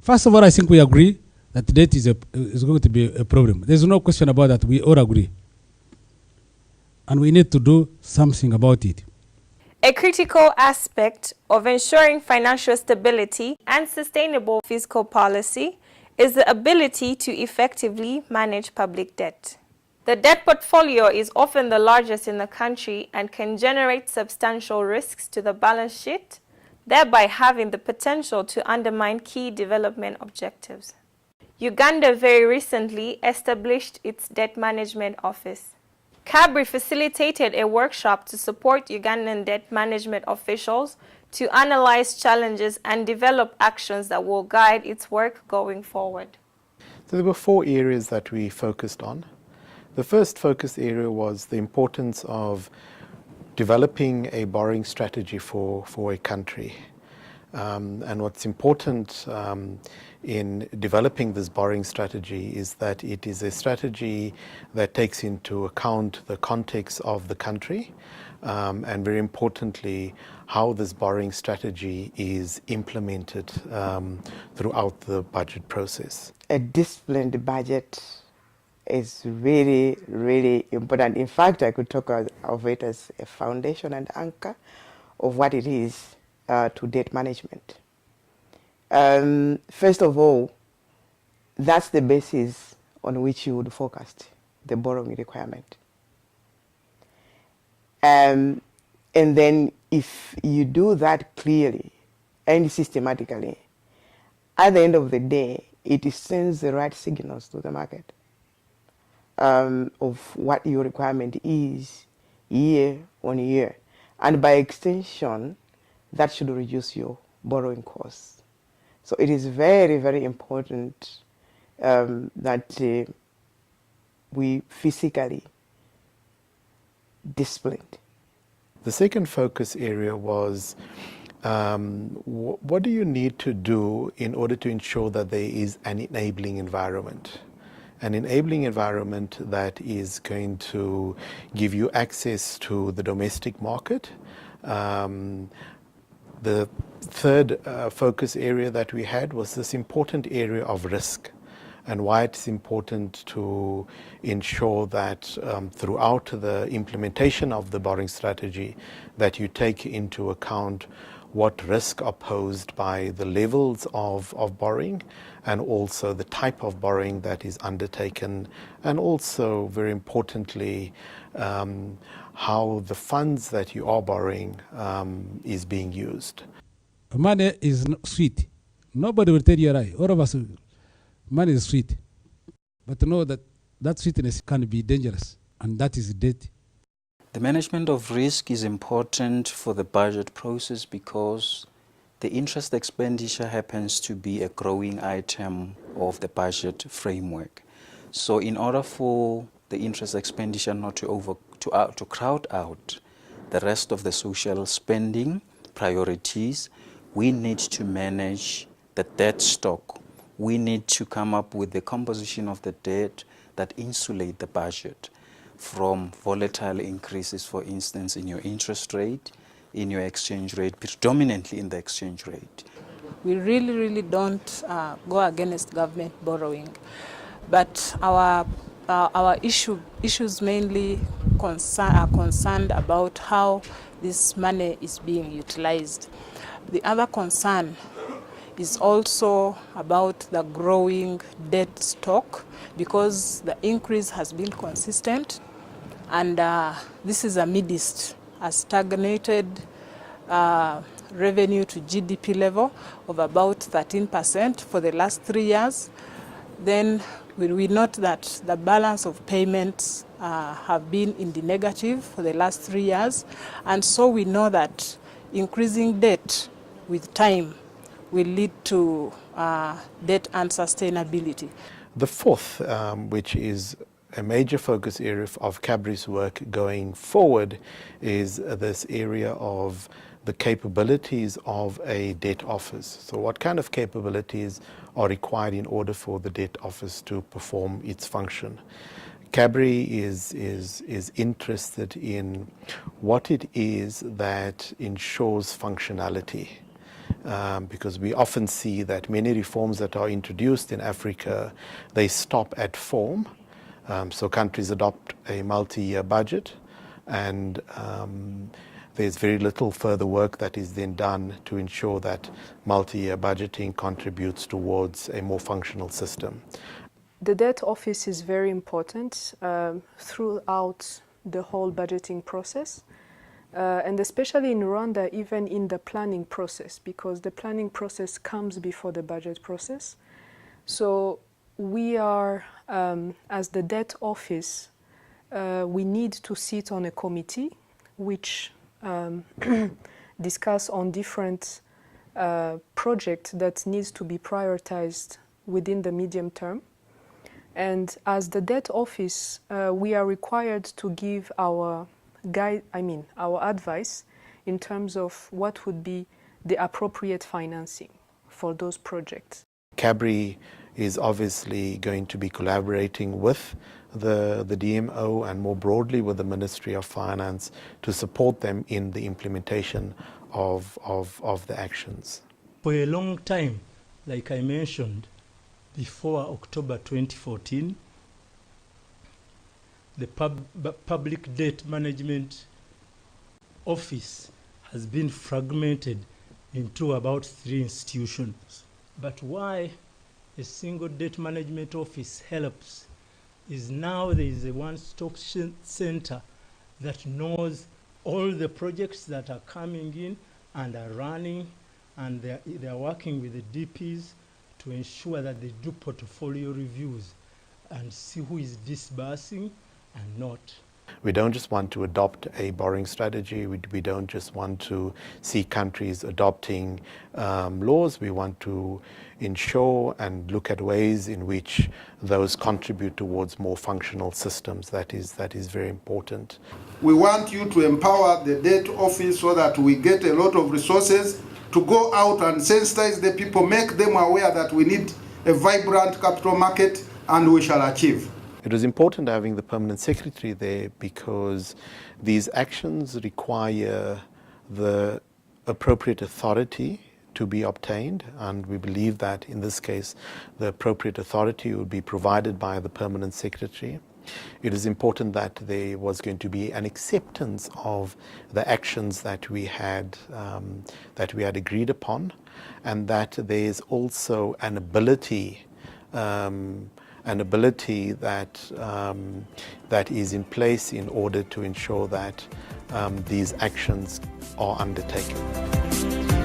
First of all, I think we agree that debt is going to be a problem. There's no question about that. We all agree. And we need to do something about it. A critical aspect of ensuring financial stability and sustainable fiscal policy is the ability to effectively manage public debt. The debt portfolio is often the largest in the country and can generate substantial risks to the balance sheet, thereby having the potential to undermine key development objectives. Uganda very recently established its Debt Management Office. CABRI facilitated a workshop to support Ugandan debt management officials to analyze challenges and develop actions that will guide its work going forward. So there were 4 areas that we focused on. The first focus area was the importance of developing a borrowing strategy for a country. And what's important in developing this borrowing strategy is that it is a strategy that takes into account the context of the country and very importantly how this borrowing strategy is implemented throughout the budget process. A disciplined budget is really, really important. In fact, I could talk of it as a foundation and anchor of what it is to debt management. First of all, that's the basis on which you would forecast the borrowing requirement. And then if you do that clearly and systematically, at the end of the day, it sends the right signals to the market of what your requirement is year on year. And by extension, that should reduce your borrowing costs. So it is very, very important that we physically disciplined. The second focus area was what do you need to do in order to ensure that there is an enabling environment? An enabling environment that is going to give you access to the domestic market. The third focus area that we had was this important area of risk and why it's important to ensure that throughout the implementation of the borrowing strategy that you take into account what risk are posed by the levels of borrowing and also the type of borrowing that is undertaken and also very importantly how the funds that you are borrowing is being used. Money is sweet. Nobody will tell you right. All of us, money is sweet. But know that that sweetness can be dangerous, and that is debt. The management of risk is important for the budget process because the interest expenditure happens to be a growing item of the budget framework. So in order for the interest expenditure not to crowd out the rest of the social spending priorities, we need to manage the debt stock. We need to come up with the composition of the debt that insulate the budget from volatile increases, for instance, in your interest rate, in your exchange rate, predominantly in the exchange rate. We really don't go against government borrowing, but our issues mainly are concerned about how this money is being utilized. The other concern is also about the growing debt stock because the increase has been consistent and this is amidst a stagnated revenue to GDP level of about 13% for the last 3 years. Then we note that the balance of payments have been in the negative for the last 3 years, and so we know that increasing debt with time will lead to debt unsustainability. The fourth, which is a major focus area of CABRI's work going forward, is this area of the capabilities of a debt office. So what kind of capabilities are required in order for the debt office to perform its function? CABRI is interested in what it is that ensures functionality. because we often see that many reforms that are introduced in Africa, they stop at form. So countries adopt a multi-year budget, and there's very little further work that is then done to ensure that multi-year budgeting contributes towards a more functional system. The debt office is very important throughout the whole budgeting process, and especially in Rwanda, even in the planning process, because the planning process comes before the budget process. So we are, as the debt office, we need to sit on a committee which discuss on different projects that needs to be prioritized within the medium term. And as the debt office, we are required to give our our advice in terms of what would be the appropriate financing for those projects. CABRI is obviously going to be collaborating with the DMO and more broadly with the Ministry of Finance to support them in the implementation of the actions. For a long time, like I mentioned, before October 2014, the Public Debt Management Office has been fragmented into about 3 institutions. But why a single debt management office helps is now there is a one-stop center that knows all the projects that are coming in and are running, and they are working with the DPs to ensure that they do portfolio reviews and see who is disbursing and not. We don't just want to adopt a borrowing strategy. We don't just want to see countries adopting laws. We want to ensure and look at ways in which those contribute towards more functional systems. That is very important. We want you to empower the debt office so that we get a lot of resources to go out and sensitize the people, make them aware that we need a vibrant capital market, and we shall achieve. It was important having the permanent secretary there because these actions require the appropriate authority to be obtained, and we believe that in this case the appropriate authority would be provided by the permanent secretary. It is important that there was going to be an acceptance of the actions that we had agreed upon, and that there is also an ability that is in place in order to ensure that these actions are undertaken.